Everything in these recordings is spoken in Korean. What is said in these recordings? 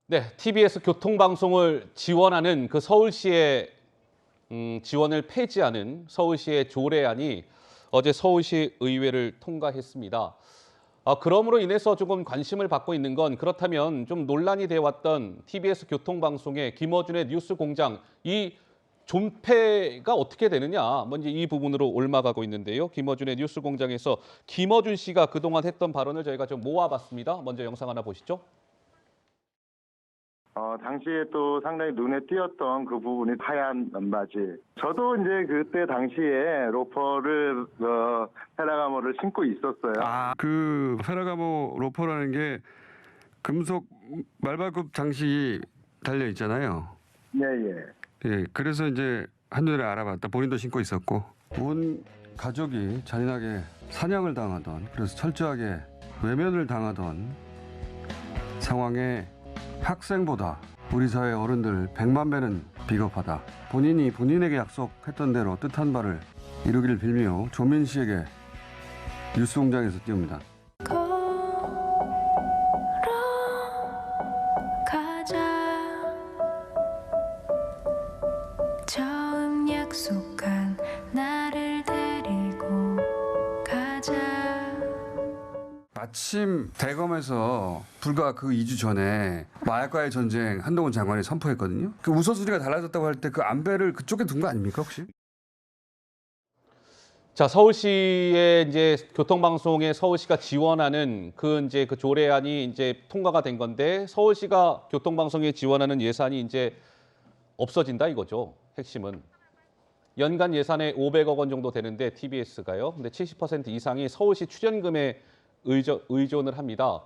네, TBS 교통방송을 지원하는 그 서울시의 지원을 폐지하는 서울시의 조례안이 어제 서울시 의회를 통과했습니다. 그러므로 인해서 조금 관심을 받고 있는 건 그렇다면 좀 논란이 되어 왔던 TBS 교통방송의 김어준의 뉴스공장 이 존폐가 어떻게 되느냐 먼저 이 부분으로 올라가고 있는데요. 김어준의 뉴스공장에서 김어준 씨가 그동안 했던 발언을 저희가 좀 모아봤습니다. 먼저 영상 하나 보시죠. 당시에 또 상당히 눈에 띄었던 그 부분이 하얀 바지. 저도 이제 그때 당시에 로퍼를 페라가모를 신고 있었어요. 그 페라가모 로퍼라는 게 금속 말발굽 장식이 달려 있잖아요. 예, 예. 예, 그래서 이제 한눈에 알아봤다. 본인도 신고 있었고 온 가족이 잔인하게 사냥을 당하던, 그래서 철저하게 외면을 당하던 상황에 학생보다 우리 사회 어른들 100만 배는 비겁하다. 본인이 본인에게 약속했던 대로 뜻한 바를 이루기를 빌며 조민 씨에게 뉴스공장에서 띄웁니다. 처음 약속한 나를 데리고 가자. 마침 대검에서 불과 그 2주 전에 마약과의 전쟁 한동훈 장관이 선포했거든요. 그 우선순위가 달라졌다고 할 때 그 안배를 그쪽에 둔 거 아닙니까 혹시? 자, 서울시의 이제 교통방송에 서울시가 지원하는 그 조례안이 이제 통과가 된 건데 서울시가 교통방송에 지원하는 예산이 이제 없어진다 이거죠. 핵심은. 연간 예산에 500억 원 정도 되는데 TBS가요. 근데 70% 이상이 서울시 출연금에 의존을 합니다.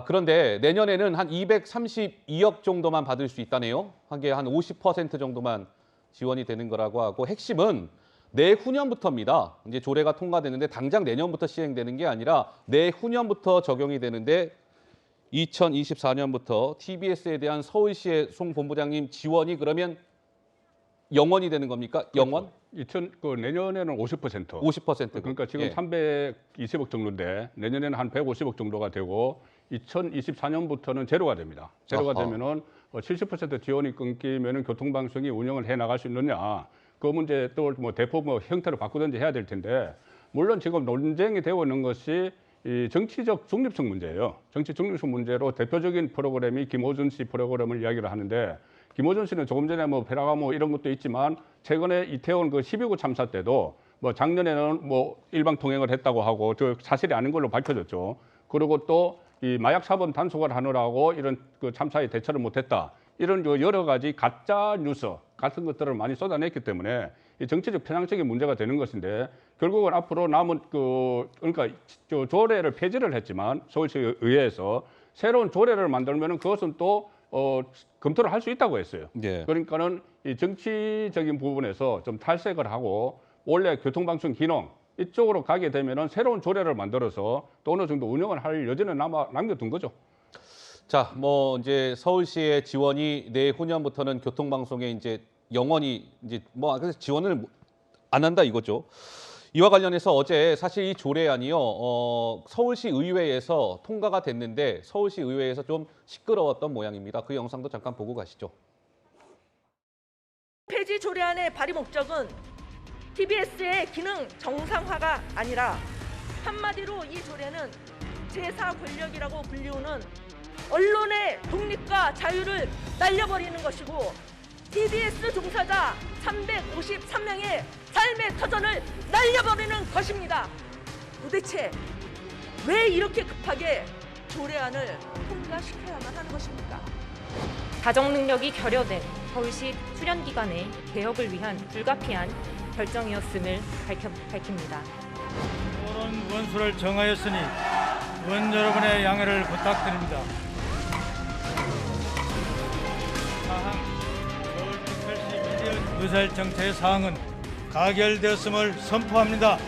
그런데 내년에는 한 232억 정도만 받을 수 있다네요. 하게 한 50% 정도만 지원이 되는 거라고 하고 핵심은 내후년부터입니다. 이제 조례가 통과되는데 당장 내년부터 시행되는 게 아니라 내후년부터 적용이 되는데 2024년부터 TBS에 대한 서울시의 송 본부장님 지원이 그러면 영원이 되는 겁니까? 영원? 내년에는 50%. 50%. 그러니까 지금 예. 320억 정도인데 내년에는 한 150억 정도가 되고 2024년부터는 제로가 됩니다. 제로가 되면은 70% 지원이 끊기면은 교통방송이 운영을 해 나갈 수 있느냐. 그 문제 또 뭐 대폭 형태를 바꾸든지 해야 될 텐데 물론 지금 논쟁이 되고 있는 것이 이 정치적 중립성 문제예요. 정치 중립성 문제로 대표적인 프로그램이 김어준 씨 프로그램을 이야기를 하는데 김어준 씨는 조금 전에 뭐 페라가모 이런 것도 있지만 최근에 이태원 그 12구 참사 때도 뭐 작년에는 뭐 일방 통행을 했다고 하고 저 사실이 아닌 걸로 밝혀졌죠. 그리고 또 이 마약 사범 단속을 하느라고 이런 그 참사에 대처를 못했다. 이런 여러 가지 가짜 뉴스 같은 것들을 많이 쏟아냈기 때문에 이 정치적 편향적인 문제가 되는 것인데 결국은 앞으로 남은 그러니까 조례를 폐지를 했지만 서울시 의회에서 새로운 조례를 만들면은 그것은 또 검토를 할 수 있다고 했어요. 예. 그러니까는 이 정치적인 부분에서 좀 탈색을 하고 원래 교통방송 기능 이쪽으로 가게 되면은 새로운 조례를 만들어서 또 어느 정도 운영을 할 여지는 남겨둔 거죠. 자, 뭐 이제 서울시의 지원이 내후년부터는 교통방송에 이제 영원히 이제 뭐 그래서 지원을 안 한다 이거죠. 이와 관련해서 어제 사실 이 조례안이요, 서울시 의회에서 통과가 됐는데 서울시 의회에서 좀 시끄러웠던 모양입니다. 그 영상도 잠깐 보고 가시죠. 폐지 조례안의 발의 목적은 TBS의 기능 정상화가 아니라 한마디로 이 조례는 제사 권력이라고 불리우는 언론의 독립과 자유를 날려버리는 것이고 TBS 종사자 353명의 삶의 터전을 날려버리는 것입니다. 도대체 왜 이렇게 급하게 조례안을 통과시켜야만 하는 것입니까? 가정 능력이 결여된 서울시 출연기관의 개혁을 위한 불가피한 결정이었음을 밝힙니다. 토론 원수를 정하였으니 의원 여러분의 양해를 부탁드립니다. 사항 서울특별시 미디어 유설 정책 사항은 가결되었음을 선포합니다.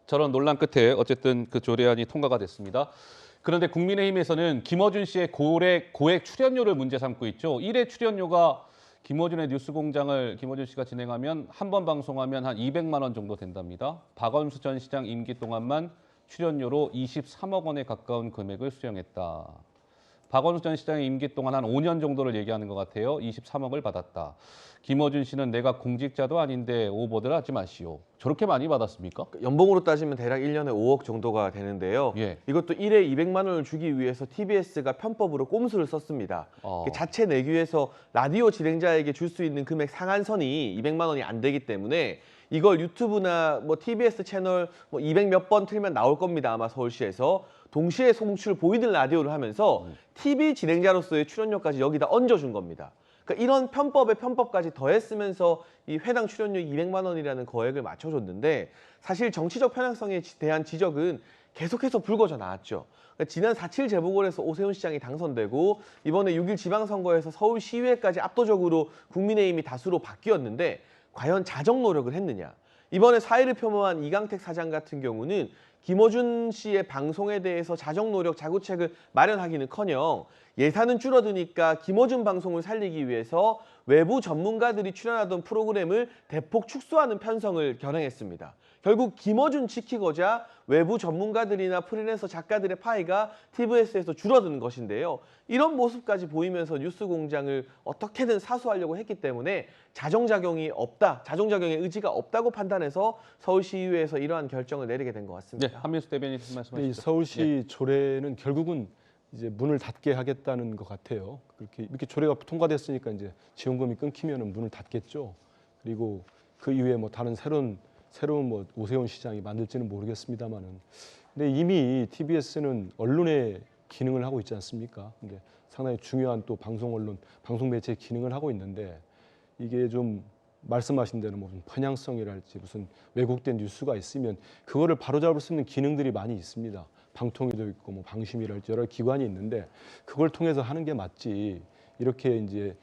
저런 논란 끝에 어쨌든 그 조례안이 통과가 됐습니다. 그런데 국민의힘에서는 김어준 씨의 고액 출연료를 문제 삼고 있죠. 1회 출연료가 김어준의 뉴스공장을 김어준 씨가 진행하면 한 번 방송하면 한 200만 원 정도 된답니다. 박원순 전 시장 임기 동안만 출연료로 23억 원에 가까운 금액을 수령했다. 박원순 전 시장의 임기 동안 한 5년 정도를 얘기하는 것 같아요. 23억을 받았다. 김어준 씨는 내가 공직자도 아닌데 오버들 하지 마시오. 저렇게 많이 받았습니까? 연봉으로 따지면 대략 1년에 5억 정도가 되는데요. 예. 이것도 1회 200만 원을 주기 위해서 TBS가 편법으로 꼼수를 썼습니다. 자체 내규에서 라디오 진행자에게 줄 수 있는 금액 상한선이 200만 원이 안 되기 때문에 이걸 유튜브나 뭐 TBS 채널 뭐 200 몇 번 틀면 나올 겁니다. 아마 서울시에서. 동시에 송출 보이는 라디오를 하면서 TV 진행자로서의 출연료까지 여기다 얹어준 겁니다. 그러니까 이런 편법에 편법까지 더했으면서 이 회당 출연료 200만 원이라는 거액을 맞춰줬는데 사실 정치적 편향성에 대한 지적은 계속해서 불거져 나왔죠. 그러니까 지난 4.7 재보궐에서 오세훈 시장이 당선되고 이번에 6.1 지방선거에서 서울시의회까지 압도적으로 국민의힘이 다수로 바뀌었는데 과연 자정 노력을 했느냐. 이번에 사의를 표명한 이강택 사장 같은 경우는 김어준 씨의 방송에 대해서 자정 노력, 자구책을 마련하기는커녕 예산은 줄어드니까 김어준 방송을 살리기 위해서 외부 전문가들이 출연하던 프로그램을 대폭 축소하는 편성을 결행했습니다. 결국 김어준 지키고자 외부 전문가들이나 프리랜서 작가들의 파이가 TBS에서 줄어드는 것인데요. 이런 모습까지 보이면서 뉴스공장을 어떻게든 사수하려고 했기 때문에 자정작용이 없다, 자정작용의 의지가 없다고 판단해서 서울시의회에서 이러한 결정을 내리게 된 것 같습니다. 네, 한민수 대변인 말씀하시죠. 이 서울시 조례는 결국은 이제 문을 닫게 하겠다는 것 같아요. 이렇게 조례가 통과됐으니까 이제 지원금이 끊기면은 문을 닫겠죠. 그리고 그 이후에 뭐 다른 새로운 뭐 오세훈 시장이 만들지는 모르겠습니다만은, 근데 이미 TBS는 언론의 기능을 하고 있지 않습니까? 근데 상당히 중요한 또 방송 언론, 방송 매체의 기능을 하고 있는데 이게 좀 말씀하신 대로 무슨 편향성이랄지 무슨 왜곡된 뉴스가 있으면 그거를 바로잡을 수 있는 기능들이 많이 있습니다. 방통위도 있고 뭐 방심이랄지 여러 기관이 있는데 그걸 통해서 하는 게 맞지. 이렇게 이제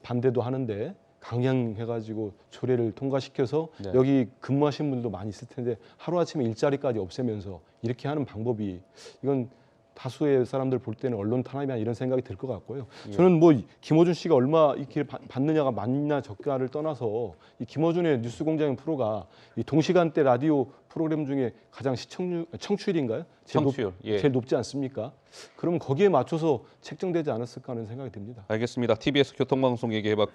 반대도 하는데 강행해가지고 조례를 통과시켜서 네. 여기 근무하신 분들도 많이 있을 텐데 하루아침에 일자리까지 없애면서 이렇게 하는 방법이 이건 다수의 사람들 볼 때는 언론 탄압이나 이런 생각이 들 것 같고요. 저는 뭐 김어준 씨가 얼마 이렇게 받느냐가 많냐 적냐를 떠나서 이 김어준의 뉴스공장 프로가 이 동시간대 라디오 프로그램 중에 가장 청취율인가요? 청취율, 예. 제일 높지 않습니까? 그러면 거기에 맞춰서 책정되지 않았을까 하는 생각이 듭니다. 알겠습니다. TBS 교통방송 얘기해봤고요.